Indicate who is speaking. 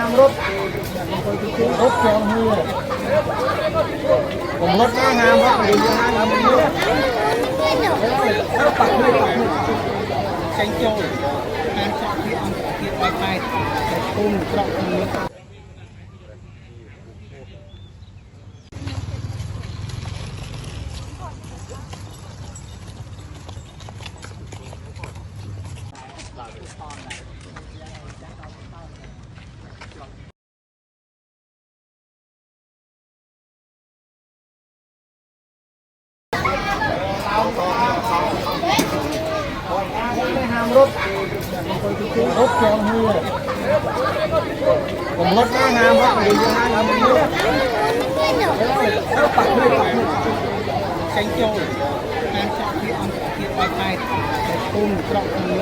Speaker 1: ามรถรถจองมือผมรถหน้างามครับอยู่หน้างามมือแล้วปักมือใช้โจ้งานจับที่อังกฤษไปแต่ตุ้มกรอกมือห้ามรถรถจองมือผมรถหน้างามครับอยู่หน้างามมือแล้วปักมือใช้โจ้งานจับที่อังกฤษไปแต่ตุ้มกรอกมือ